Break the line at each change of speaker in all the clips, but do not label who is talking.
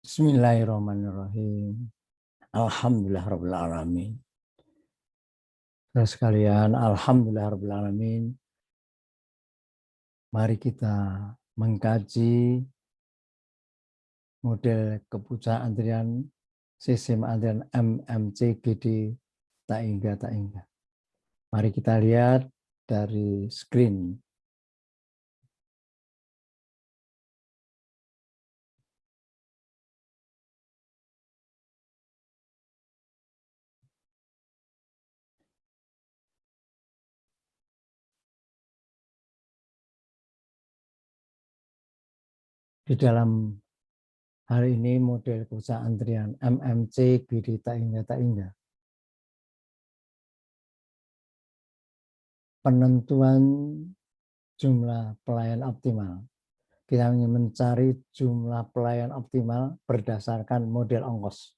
Bismillahirrahmanirrahim. Alhamdulillahirrahmanirrahim. Saudara sekalian, alhamdulillahirrahmanirrahim. Mari kita mengkaji model keputusan antrian sistem antrian MMCGD tak hingga. Mari kita lihat dari screen. Di dalam hari ini model keputusan antrian MMCGD tak hingga. Penentuan jumlah pelayan optimal. Kita ingin mencari jumlah pelayan optimal berdasarkan model ongkos.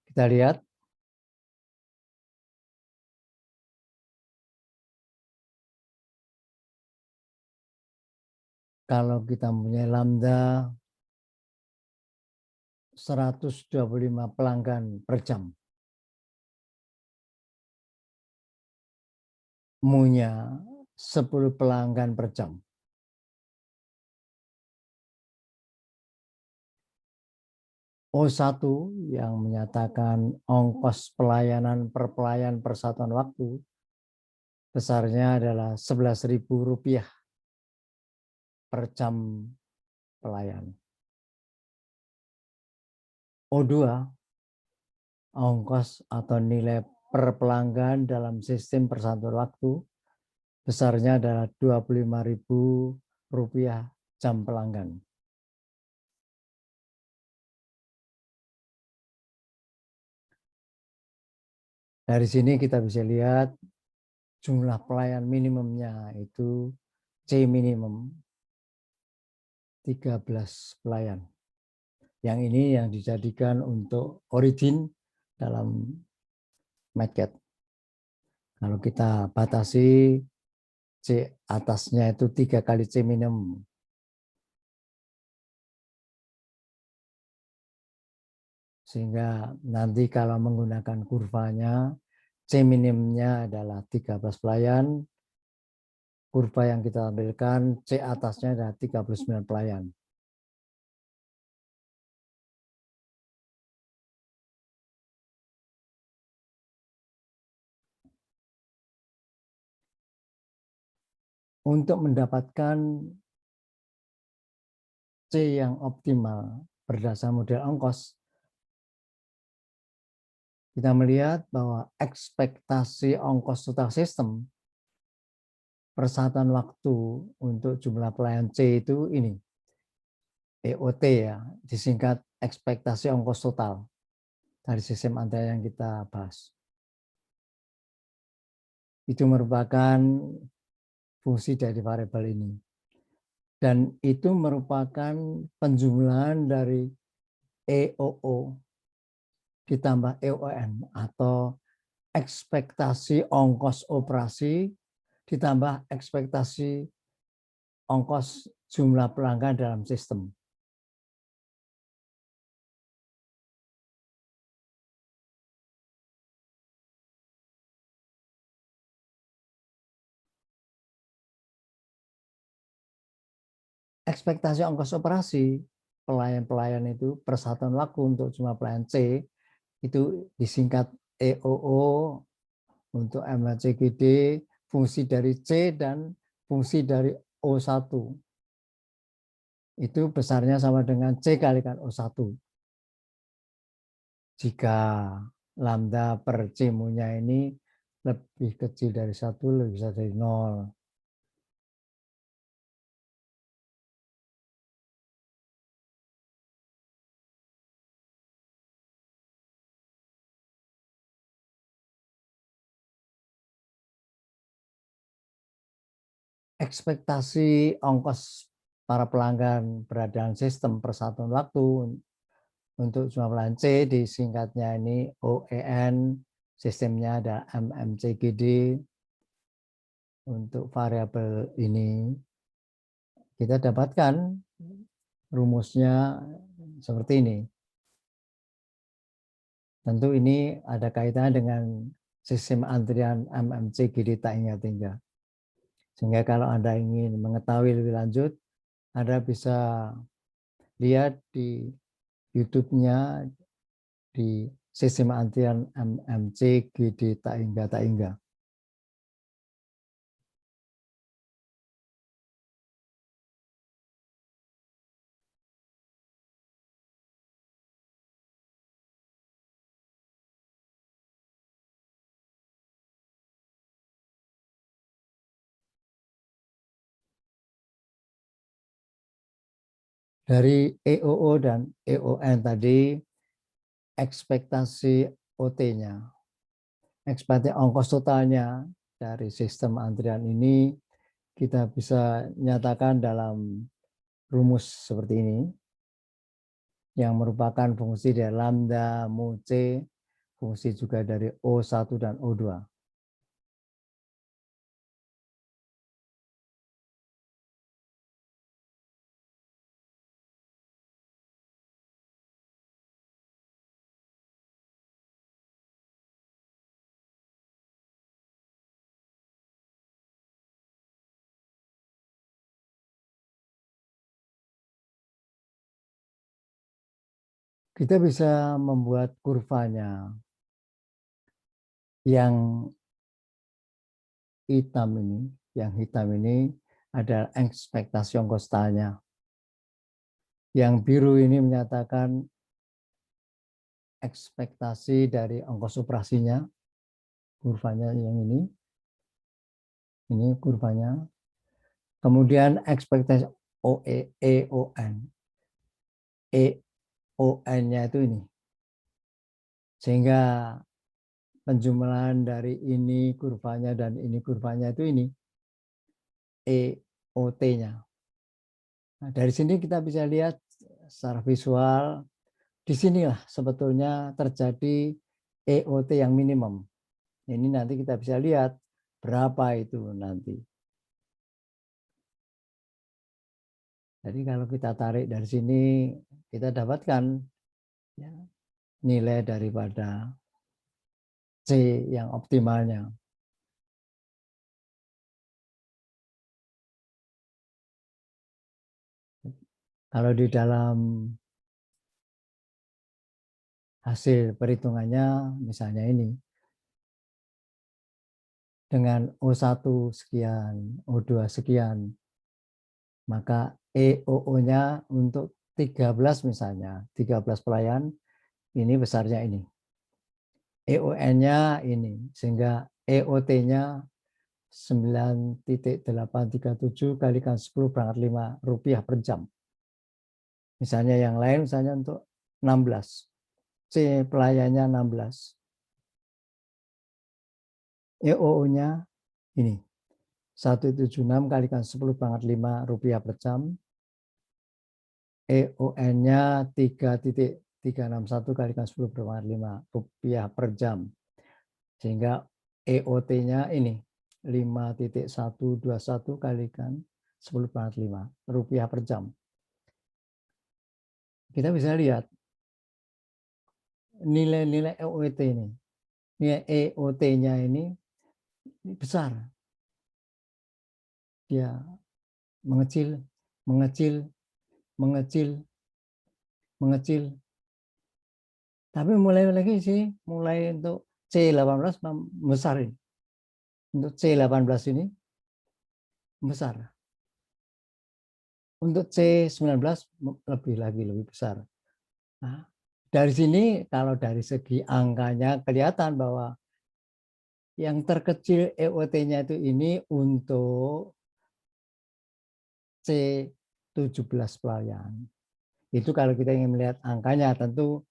Kita lihat. Kalau kita punya lambda 125 pelanggan per jam. Mu-nya 10 pelanggan per jam. O1 yang menyatakan ongkos pelayanan per pelayan per satuan waktu besarnya adalah Rp11.000 per jam pelayan. O2 ongkos atau nilai per pelanggan dalam sistem persatuan waktu besarnya adalah Rp25.000 jam pelanggan. Dari sini kita bisa lihat jumlah pelayan minimumnya itu C minimum 13 pelayan. Yang ini yang dijadikan untuk origin dalam MATCAD. Kalau kita batasi C atasnya itu 3 kali C minimum. Sehingga nanti kalau menggunakan kurvanya, C minimumnya adalah 13 pelayan, kurva yang kita tampilkan C atasnya adalah 39 pelayan. Untuk mendapatkan C yang optimal berdasar model ongkos, kita melihat bahwa ekspektasi ongkos total sistem persatuan waktu untuk jumlah pelayan C itu ini, EOT ya, disingkat ekspektasi ongkos total dari sistem antrian yang kita bahas. Itu merupakan fungsi dari variabel ini. Dan itu merupakan penjumlahan dari EOO ditambah EON atau ekspektasi ongkos operasi ditambah ekspektasi ongkos jumlah pelanggan dalam sistem. Ekspektasi ongkos operasi pelayan-pelayan itu persatuan waktu untuk jumlah pelayan C itu disingkat EOO untuk MHCGD, fungsi dari C dan fungsi dari O1. Itu besarnya sama dengan C kalikan O1. Jika lambda per C-mu-nya ini lebih kecil dari 1, lebih besar dari 0. Ekspektasi ongkos para pelanggan berada dalam sistem persatuan waktu untuk jumlah pelanggan C disingkatnya ini OEN, sistemnya ada MMCGD. untuk variabel ini kita dapatkan rumusnya seperti ini. Tentu ini ada kaitannya dengan sistem antrian MMC GD tak hingga tinggal. Sehingga kalau Anda ingin mengetahui lebih lanjut, Anda bisa lihat di YouTube-nya di sistem antrian MMC GD tak hingga tak hingga. Dari EOO dan EON tadi, ekspektasi OT-nya, ekspektasi ongkos totalnya dari sistem antrian ini kita bisa nyatakan dalam rumus seperti ini, yang merupakan fungsi dari lambda mu C, fungsi juga dari O1 dan O2. Kita bisa membuat kurvanya yang hitam ini adalah ekspektasi ongkos totalnya. Yang biru ini menyatakan ekspektasi dari ongkos operasinya, kurvanya yang ini kurvanya. Kemudian ekspektasi EON, EON-nya itu ini. Sehingga penjumlahan dari ini kurvanya dan ini kurvanya itu ini EOT-nya. Nah, dari sini kita bisa lihat secara visual, disinilah sebetulnya terjadi EOT yang minimum. Ini nanti kita bisa lihat berapa itu nanti. Jadi kalau kita tarik dari sini, kita dapatkan ya, nilai daripada C yang optimalnya. Kalau di dalam hasil perhitungannya, misalnya ini, dengan O1 sekian, O2 sekian, maka EOO-nya untuk 13 misalnya, 13 pelayan, ini besarnya ini. EON-nya ini, sehingga EOT-nya 9,837 kalikan 10 berangkat 5 rupiah per jam. Misalnya yang lain, misalnya untuk 16. C pelayannya 16. EOO-nya ini. 176 kalikan 10 berangkat 5 rupiah per jam. EON-nya 3,361 kalikan 10 berangkat 5 rupiah per jam. Sehingga EOT-nya ini 5,121 kalikan 10 berangkat 5 rupiah per jam. Kita bisa lihat nilai-nilai EOT ini. Nilai EOT-nya ini besar. Dia mengecil, mengecil, mengecil, mengecil. Tapi mulai lagi sih, mulai untuk C18 besar ini. Untuk C18 ini besar. Untuk C19 lebih besar. Nah, dari sini kalau dari segi angkanya kelihatan bahwa yang terkecil EOT-nya itu ini untuk C17 pelayan. Itu kalau kita ingin melihat angkanya, tentu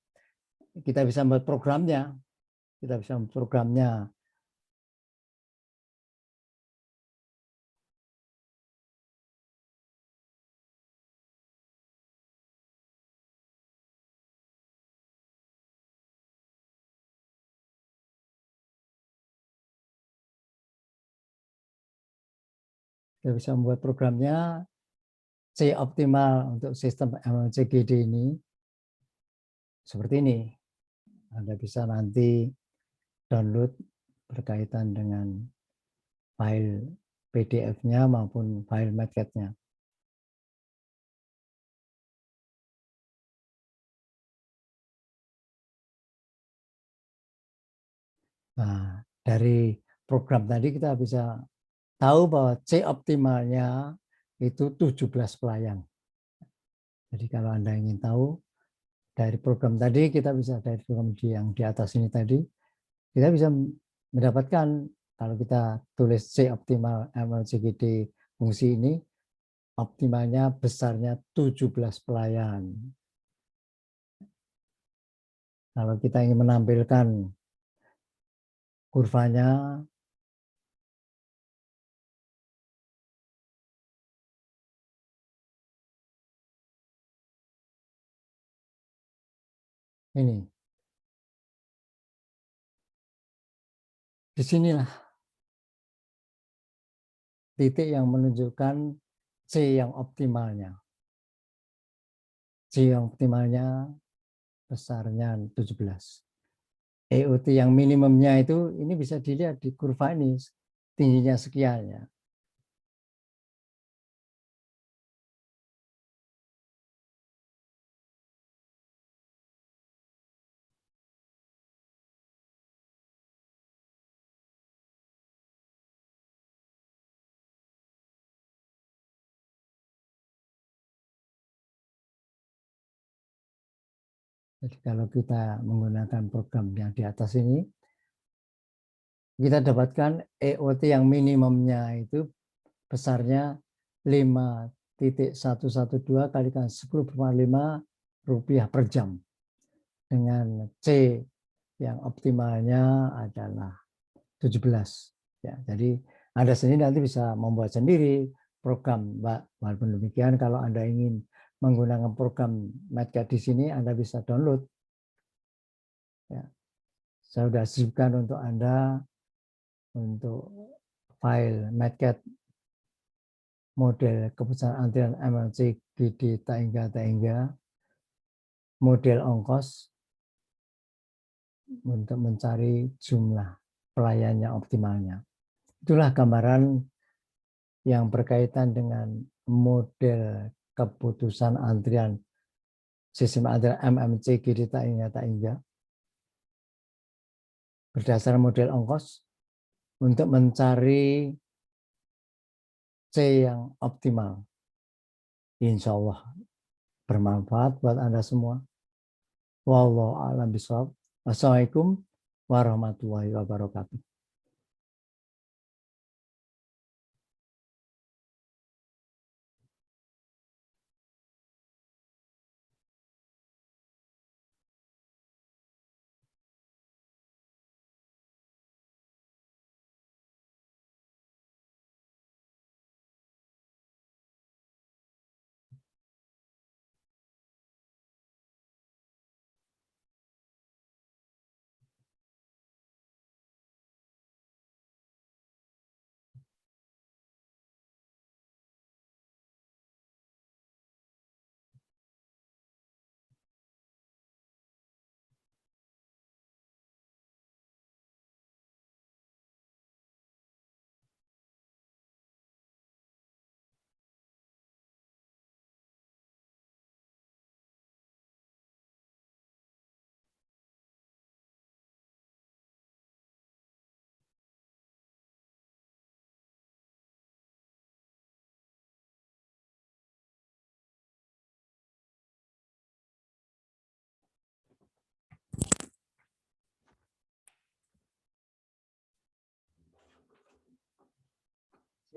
kita bisa membuat programnya. Kita bisa membuat programnya. Kita bisa membuat programnya C optimal untuk sistem MLCGD ini seperti ini. Anda bisa nanti download berkaitan dengan file PDF-nya maupun file Matcat-nya. Nah, dari program tadi kita bisa tahu bahwa C optimalnya itu 17 pelayan. Jadi kalau Anda ingin tahu dari program tadi, kita bisa dari program yang di atas ini tadi, kita bisa mendapatkan kalau kita tulis C optimal MLCGD fungsi ini, optimalnya besarnya 17 pelayan. Kalau kita ingin menampilkan kurvanya, ini. Disinilah titik yang menunjukkan C yang optimalnya. C yang optimalnya besarnya 17. EOT yang minimumnya itu ini bisa dilihat di kurva ini tingginya sekian ya. Jadi kalau kita menggunakan program yang di atas ini, kita dapatkan EOT yang minimumnya itu besarnya 5,112 kalikan 10,5 rupiah per jam. Dengan C yang optimalnya adalah 17. Ya, jadi Anda sendiri nanti bisa membuat sendiri program, Mbak. Walaupun demikian, kalau Anda ingin menggunakan program Matcat di sini, Anda bisa download. Ya, saya sudah sisipkan untuk Anda untuk file Matcat model keputusan antrian MLC GD Taingga model ongkos untuk mencari jumlah pelayannya optimalnya. Itulah gambaran yang berkaitan dengan model keputusan antrian sistem antrian MMC GD Taingga berdasar model ongkos untuk mencari C yang optimal. Insya Allah bermanfaat buat Anda semua. Wallahu a'lam bishawab. Wassalamualaikum warahmatullahi wabarakatuh.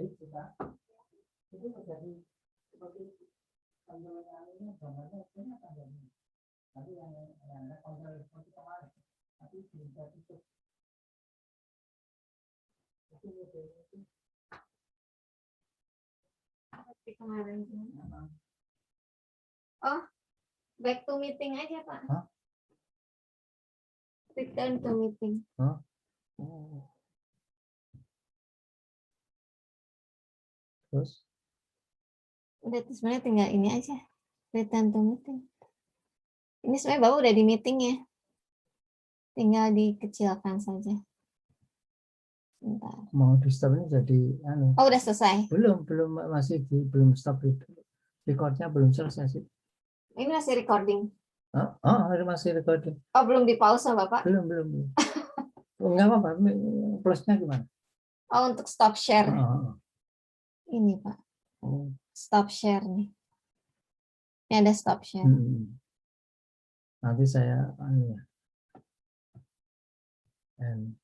Itu menjadi seperti gambarnya tapi yang Anda kontrol seperti kemarin, tapi bisa tutup. Itu modelnya itu
seperti kemarin. Oh, back to meeting aja Pak.
Hah?
Return to meeting.
Hah? Oh. Terus
Udah tuh sebenarnya tinggal ini aja. Return to meeting. Ini sebenarnya Bapak udah di meeting ya. Tinggal dikecilkan saja. Bentar.
mau di stop ini jadi anu.
Oh, udah selesai.
Belum masih belum stop itu. Recordnya belum selesai sih.
Ini masih recording.
Masih recording.
Oh, belum di pause Bapak?
Belum. Enggak apa-apa. Plusnya gimana?
Oh, untuk stop share.
Oh.
Ini Pak.
Oh.
Stop share nih. Ini ada stop share.
Nanti saya anu ya. And